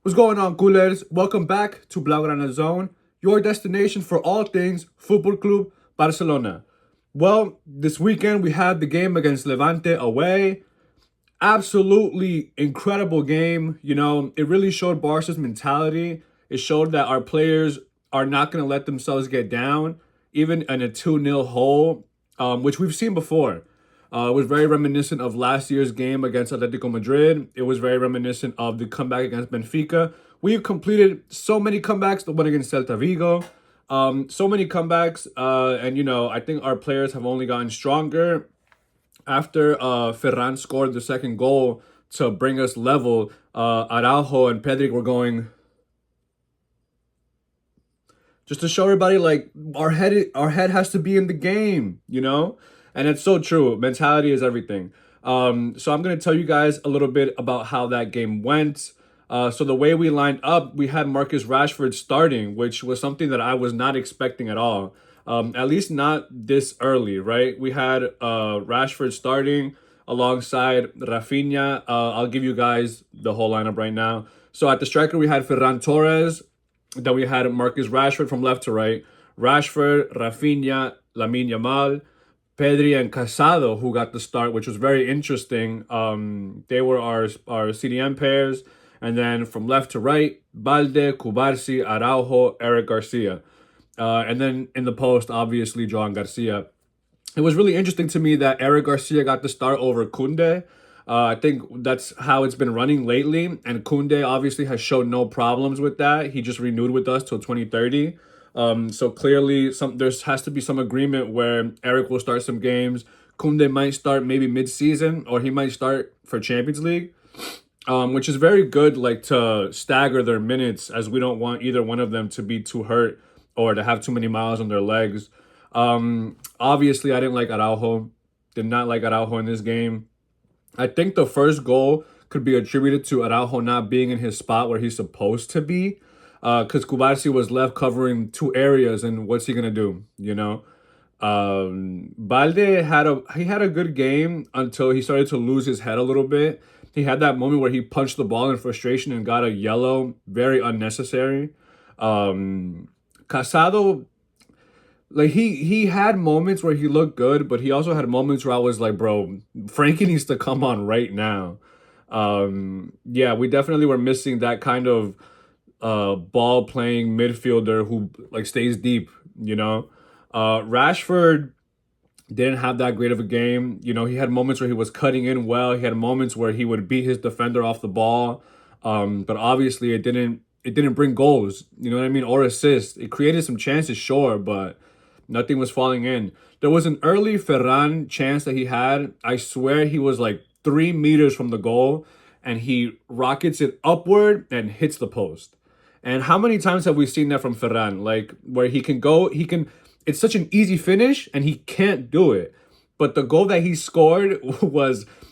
What's going on, coolers? Welcome back to BlaugranaZone, your destination for all things Football Club Barcelona. Well, this weekend we had the game against Levante away. Absolutely incredible game. It really showed Barca's mentality. It showed that our players are not going to let themselves get down, even in a 2-0 hole, which we've seen before. It was very reminiscent of last year's game against Atletico Madrid. It was very reminiscent of the comeback against Benfica. We've completed so many comebacks, the one against Celta Vigo. So many comebacks, and I think our players have only gotten stronger after Ferran scored the second goal to bring us level. Araujo and Pedri were going just to show everybody like our head has to be in the game. And it's so true. Mentality is everything. So I'm gonna tell you guys a little bit about how that game went. So the way we lined up, we had Marcus Rashford starting, which was something that I was not expecting at all. At least not this early, right? We had Rashford starting alongside Rafinha. I'll give you guys the whole lineup right now. So at the striker, we had Ferran Torres. Then we had Marcus Rashford from left to right. Rashford, Rafinha, Lamine Yamal, Pedri, and Casado, who got the start, which was very interesting. They were our CDM pairs. And then from left to right, Balde, Cubarsi, Araujo, Eric Garcia. And then in the post, obviously, Joan Garcia. It was really interesting to me that Eric Garcia got the start over Kunde. I think that's how it's been running lately. And Kunde obviously has shown no problems with that. He just renewed with us till 2030. So clearly, there has to be some agreement where Eric will start some games. Kunde might start maybe mid-season, or he might start for Champions League, which is very good, like to stagger their minutes, as we don't want either one of them to be too hurt or to have too many miles on their legs. Obviously, I didn't like Araujo. Did not like Araujo in this game. I think the first goal could be attributed to Araujo not being in his spot where he's supposed to be. Because Kubarsi was left covering two areas, and what's he gonna do? Balde had a good game until he started to lose his head a little bit. He had that moment where he punched the ball in frustration and got a yellow, very unnecessary. Casado, like he had moments where he looked good, but he also had moments where I was like, bro, Frankie needs to come on right now. Yeah, we definitely were missing that kind of ball playing midfielder who like stays deep, Rashford didn't have that great of a game. He had moments where he was cutting in well. He had moments where he would beat his defender off the ball. But obviously it didn't bring goals, you know what I mean, or assists. It created some chances, sure, but nothing was falling in. There was an early Ferran chance that he had. I swear he was like 3 meters from the goal, and he rockets it upward and hits the post. And how many times have we seen that from Ferran? Like where it's such an easy finish and he can't do it. But the goal that he scored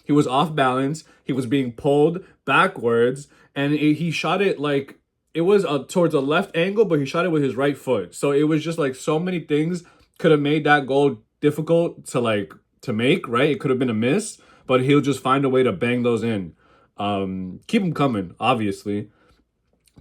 he was off balance, he was being pulled backwards, and he shot it like it was towards a left angle, but he shot it with his right foot. So it was just like so many things could have made that goal difficult to make, right? It could have been a miss, but he'll just find a way to bang those in. Keep them coming, obviously.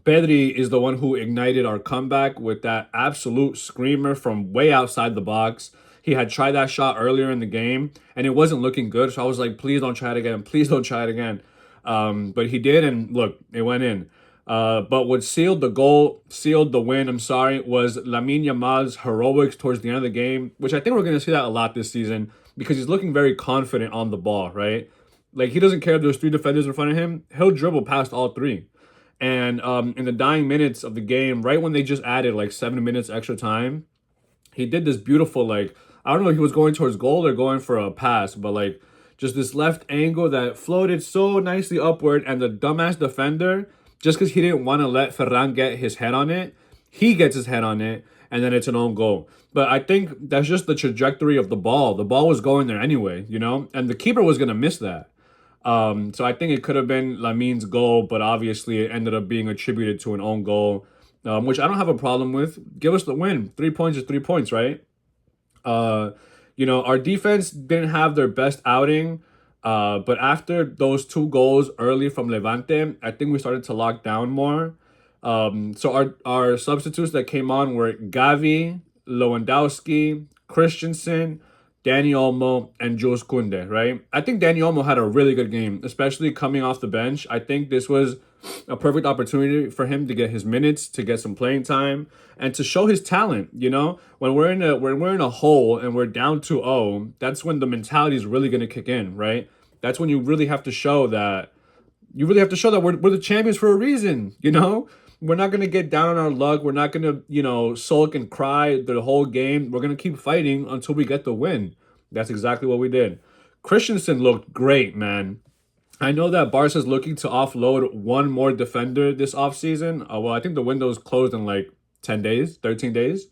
Pedri is the one who ignited our comeback with that absolute screamer from way outside the box. He had tried that shot earlier in the game, and it wasn't looking good. So I was like, please don't try it again. Please don't try it again. But he did, and look, it went in. But what sealed the goal, sealed the win, I'm sorry, was Lamine Yamal's heroics towards the end of the game, which I think we're going to see that a lot this season because he's looking very confident on the ball, right? Like, he doesn't care if there's three defenders in front of him. He'll dribble past all three. And in the dying minutes of the game, right when they just added like 7 minutes extra time, he did this beautiful, like, I don't know if he was going towards goal or going for a pass, but like just this left angle that floated so nicely upward. And the dumbass defender, just because he didn't want to let Ferran get his head on it, he gets his head on it, and then it's an own goal. But I think that's just the trajectory of the ball. The ball was going there anyway, and the keeper was going to miss that. So I think it could have been Lamine's goal, but obviously it ended up being attributed to an own goal, which I don't have a problem with. Give us the win. 3 points is 3 points, right? Our defense didn't have their best outing. But after those two goals early from Levante, I think we started to lock down more. So our substitutes that came on were Gavi, Lewandowski, Christensen, Danny Olmo, and Jules Koundé, right? I think Danny Olmo had a really good game, especially coming off the bench. I think this was a perfect opportunity for him to get his minutes, to get some playing time, and to show his talent. You know, when we're in a hole and we're down 2-0, that's when the mentality is really gonna kick in, right? That's when you really have to show that we're the champions for a reason, you know? We're not going to get down on our luck. We're not going to, sulk and cry the whole game. We're going to keep fighting until we get the win. That's exactly what we did. Christensen looked great, man. I know that Barca's looking to offload one more defender this offseason. Well, I think the window's closed in like 10 days, 13 days.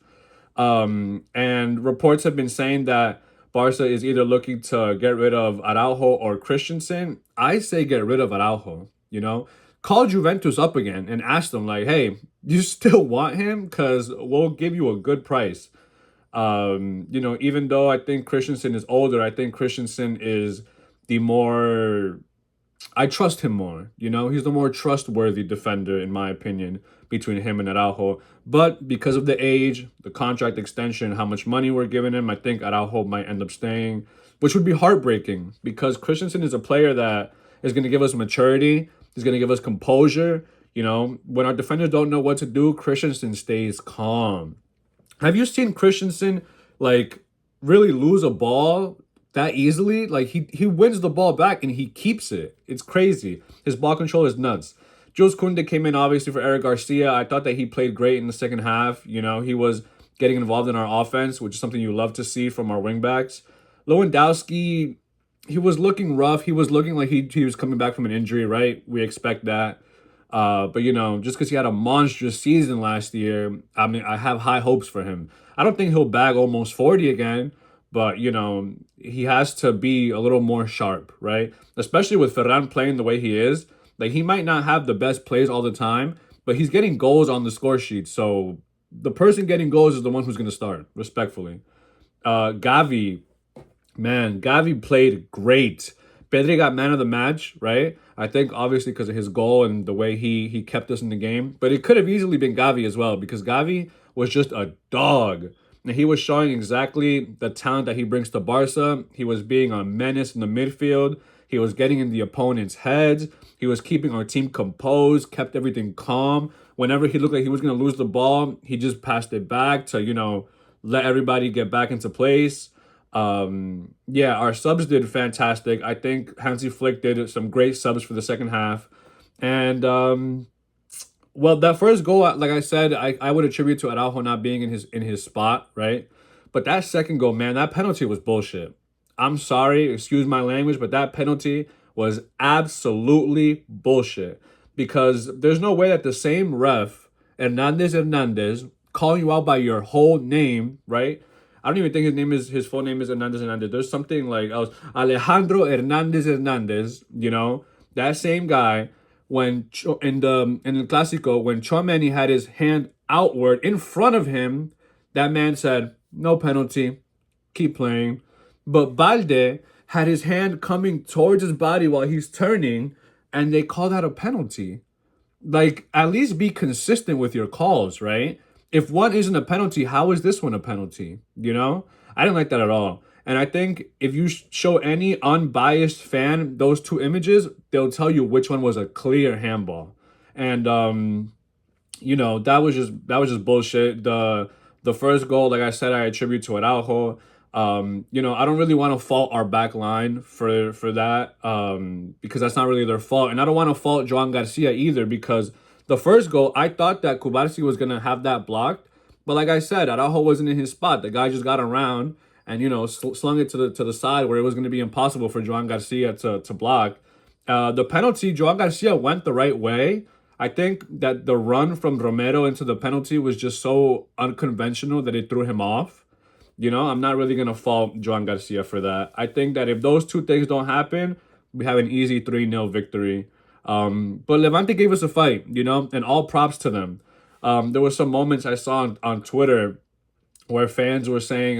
And reports have been saying that Barca is either looking to get rid of Araujo or Christensen. I say get rid of Araujo, you know? Call Juventus up again and ask them, like, hey, you still want him? Because we'll give you a good price. Even though I think Christensen is older, I think Christensen is the more I trust him more. You know, he's the more trustworthy defender, in my opinion, between him and Araujo. But because of the age, the contract extension, how much money we're giving him, I think Araujo might end up staying, which would be heartbreaking because Christensen is a player that is going to give us maturity. He's going to give us composure. You know, when our defenders don't know what to do, Christensen stays calm. Have you seen Christensen, like, really lose a ball that easily? Like, he wins the ball back and he keeps it. It's crazy. His ball control is nuts. Jules Koundé came in, obviously, for Eric Garcia. I thought that he played great in the second half. You know, he was getting involved in our offense, which is something you love to see from our wingbacks. Lewandowski, he was looking rough. He was looking like he was coming back from an injury, right? We expect that. But, just because he had a monstrous season last year, I mean, I have high hopes for him. I don't think he'll bag almost 40 again, but, he has to be a little more sharp, right? Especially with Ferran playing the way he is. Like, he might not have the best plays all the time, but he's getting goals on the score sheet. So the person getting goals is the one who's going to start, respectfully. Gavi, man, Gavi played great. Pedri got man of the match, right? I think obviously because of his goal and the way he kept us in the game. But it could have easily been Gavi as well because Gavi was just a dog. And he was showing exactly the talent that he brings to Barca. He was being a menace in the midfield. He was getting in the opponent's heads. He was keeping our team composed, kept everything calm. Whenever he looked like he was going to lose the ball, he just passed it back to, let everybody get back into place. Our subs did fantastic. I think Hansi Flick did some great subs for the second half. And, that first goal, like I said, I would attribute to Araujo not being in his spot, right? But that second goal, man, that penalty was bullshit. I'm sorry, excuse my language, but that penalty was absolutely bullshit. Because there's no way that the same ref, Hernandez, calling you out by your whole name, right? I don't even think his full name is Hernandez. There's something like Alejandro Hernandez, that same guy when in the Clásico, when Tchouaméni had his hand outward in front of him, that man said, no penalty, keep playing. But Balde had his hand coming towards his body while he's turning, and they call that a penalty. Like, at least be consistent with your calls, right? If one isn't a penalty, how is this one a penalty? I didn't like that at all. And I think if you show any unbiased fan those two images, they'll tell you which one was a clear handball. And that was just bullshit. The first goal, like I said, I attribute to Araujo. I don't really want to fault our back line for that because that's not really their fault. And I don't want to fault Joan Garcia either because the first goal, I thought that Kubarsi was going to have that blocked. But like I said, Araujo wasn't in his spot. The guy just got around and, slung it to the side where it was going to be impossible for Joan Garcia to block. The penalty, Joan Garcia went the right way. I think that the run from Romero into the penalty was just so unconventional that it threw him off. I'm not really going to fault Joan Garcia for that. I think that if those two things don't happen, we have an easy 3-0 victory. But Levante gave us a fight, and all props to them. There were some moments I saw on Twitter where fans were saying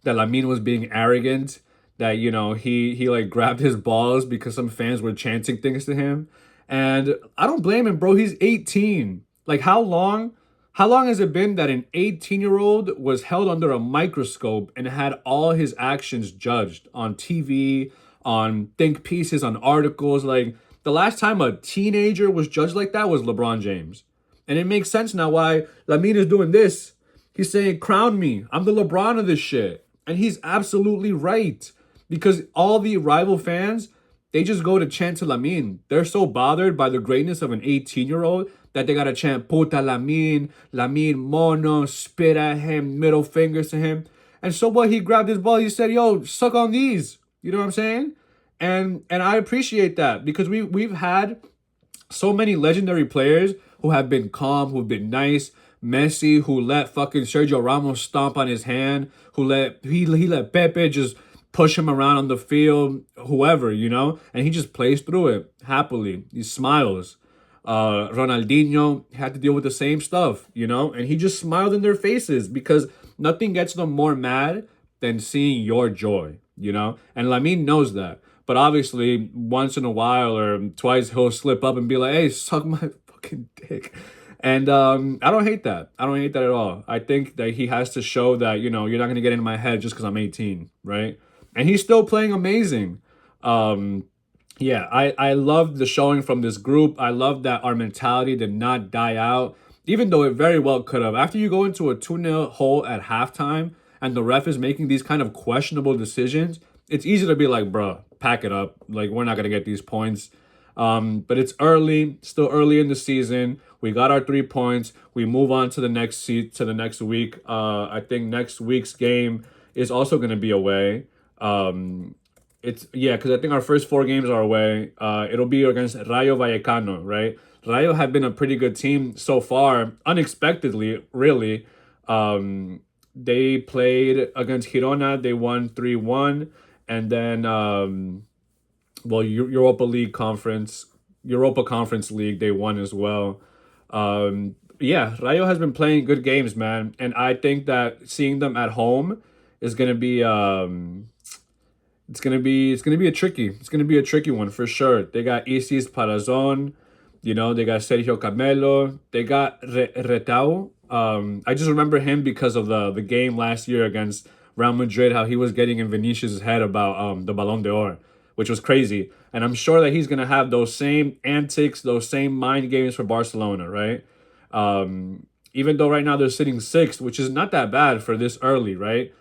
that Lamine was being arrogant, that, you know, he like grabbed his balls because some fans were chanting things to him. And I don't blame him, bro. He's 18. Like how long has it been that an 18-year-old was held under a microscope and had all his actions judged on TV, on think pieces, on articles? Like the last time a teenager was judged like that was LeBron James. And it makes sense now why Lamine is doing this. He's saying, crown me. I'm the LeBron of this shit. And he's absolutely right. Because all the rival fans, they just go to chant to Lamine. They're so bothered by the greatness of an 18-year-old that they gotta chant Puta Lamine, Lamine Mono, spit at him, middle fingers to him. And so what? He grabbed his ball. He said, yo, suck on these. You know what I'm saying? And I appreciate that because we've had so many legendary players who have been calm, who've been nice. Messi, who let fucking Sergio Ramos stomp on his hand, he let Pepe just push him around on the field, whoever, you know, and he just plays through it happily. He smiles. Ronaldinho had to deal with the same stuff, you know, and he just smiled in their faces because nothing gets them more mad than seeing your joy, you know, and Lamine knows that. But obviously, once in a while or twice, he'll slip up and be like, hey, suck my fucking dick. And I don't hate that. I don't hate that at all. I think that he has to show that, you know, you're not going to get into my head just because I'm 18, right? And he's still playing amazing. Yeah, I love the showing from this group. I love that our mentality did not die out, even though it very well could have. After you go into a 2-0 hole at halftime and the ref is making these kind of questionable decisions, it's easy to be like, bro, pack it up. Like, we're not going to get these points. But it's early, still early in the season. We got our 3 points. We move on to the next week. I think next week's game is also going to be away. Because I think our first 4 games are away. It'll be against Rayo Vallecano, right? Rayo have been a pretty good team so far, unexpectedly, really. They played against Girona. They won 3-1. And then, Europa Conference League, they won as well. Rayo has been playing good games, man. And I think that seeing them at home is going to be... It's gonna be a tricky one for sure. They got Isis Parazon, you know, they got Sergio Camelo, they got Retau. I just remember him because of the game last year against Real Madrid, how he was getting in Vinicius' head about the Ballon d'Or, which was crazy. And I'm sure that he's gonna have those same antics, those same mind games for Barcelona, right? Even though right now they're sitting 6th, which is not that bad for this early, right?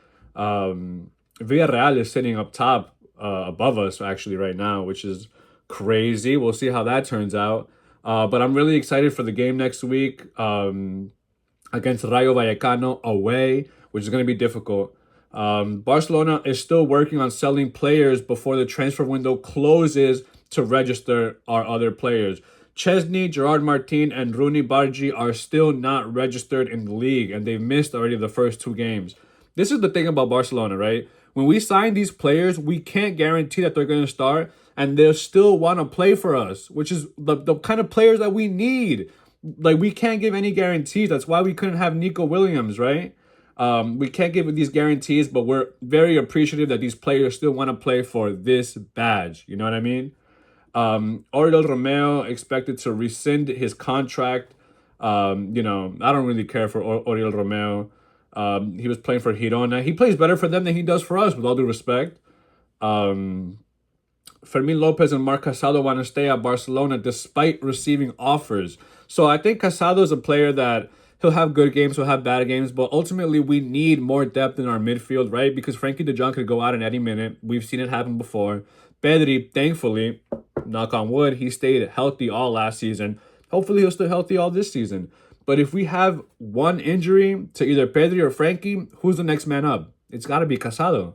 Villarreal is sitting up top above us actually right now, which is crazy. We'll see how that turns out. But I'm really excited for the game next week against Rayo Vallecano away, which is going to be difficult. Barcelona is still working on selling players before the transfer window closes to register our other players. Chesney, Gerard Martin, and Rooney Bargi are still not registered in the league, and they've missed already the first 2 games. This is the thing about Barcelona, right? When we sign these players, we can't guarantee that they're going to start, and they'll still want to play for us, which is the kind of players that we need. Like, we can't give any guarantees. That's why we couldn't have Nico Williams, right? We can't give these guarantees, but we're very appreciative that these players still want to play for this badge. You know what I mean? Oriol Romeo expected to rescind his contract. I don't really care for Oriol Romeo. He was playing for Girona. He plays better for them than he does for us, with all due respect. Fermin Lopez and Marc Casado want to stay at Barcelona despite receiving offers. So I think Casado is a player that he'll have good games, he'll have bad games, but ultimately we need more depth in our midfield, right? Because Frankie de Jong could go out in any minute. We've seen it happen before. Pedri, thankfully, knock on wood, he stayed healthy all last season. Hopefully he'll stay healthy all this season. But if we have one injury to either Pedri or Frankie, who's the next man up? It's got to be Casado.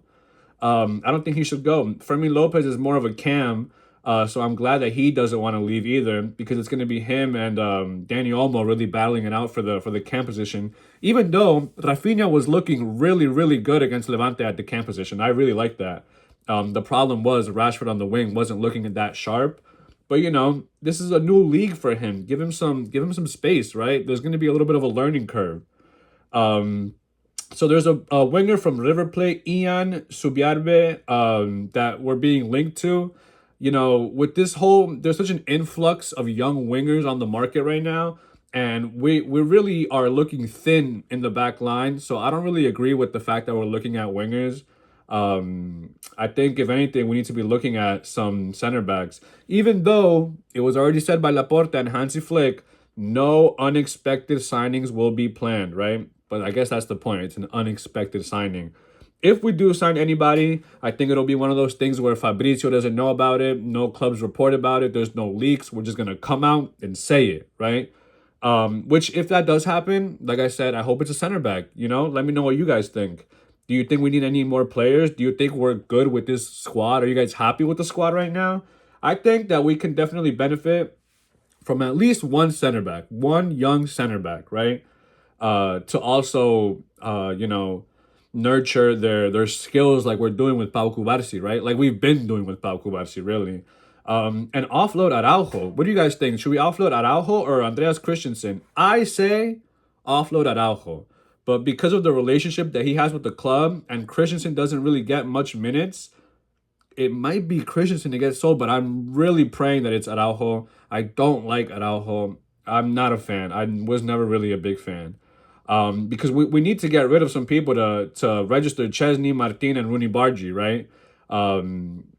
I don't think he should go. Fermin Lopez is more of a cam, so I'm glad that he doesn't want to leave either, because it's going to be him and Dani Olmo really battling it out for the cam position. Even though Rafinha was looking really, really good against Levante at the cam position. I really like that. The problem was Rashford on the wing wasn't looking that sharp. But, you know, this is a new league for him. Give him some space, right? There's going to be a little bit of a learning curve. So there's a winger from River Plate, Ian Subiarbe, that we're being linked to. You know, with this whole, there's such an influx of young wingers on the market right now, and we really are looking thin in the back line. So I don't really agree with the fact that we're looking at wingers. I think if anything, we need to be looking at some center backs. Even though it was already said by Laporta and Hansi Flick, no unexpected signings will be planned, right? But I guess that's the point. It's an unexpected signing. If we do sign anybody, I think it'll be one of those things where Fabrizio doesn't know about it, no clubs report about it, there's no leaks. We're just gonna come out and say it, right? Which, if that does happen, like I said, I hope it's a center back. You know, let me know what you guys think. Do you think we need any more players? Do you think we're good with this squad? Are you guys happy with the squad right now? I think that we can definitely benefit from at least one center back, one young center back, right? To also, nurture their skills like we're doing with Pau Cubarsi, right? Like we've been doing with Pau Cubarsi, really. And offload Araujo. What do you guys think? Should we offload Araujo or Andreas Christensen? I say offload Araujo. But because of the relationship that he has with the club and Christensen doesn't really get much minutes, it might be Christensen to get sold, but I'm really praying that it's Araujo. I don't like Araujo. I'm not a fan. I was never really a big fan. Because we need to get rid of some people to register Chesney, Martin, and Rooney Bargi, right?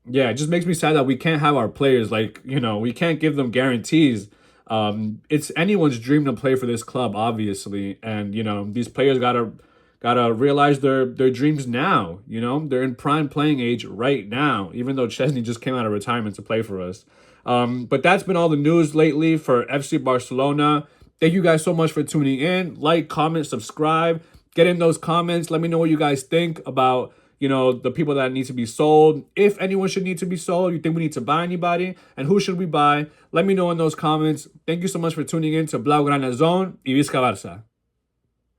Yeah, it just makes me sad that we can't have our players, like, we can't give them guarantees. It's anyone's dream to play for this club, obviously. And, these players gotta realize their dreams now. They're in prime playing age right now, even though Chesney just came out of retirement to play for us. But that's been all the news lately for FC Barcelona. Thank you guys so much for tuning in. Like, comment, subscribe. Get in those comments. Let me know what you guys think about, the people that need to be sold. If anyone should need to be sold, you think we need to buy anybody, and who should we buy? Let me know in those comments. Thank you so much for tuning in to BlaugranaZone y Visca el Barça.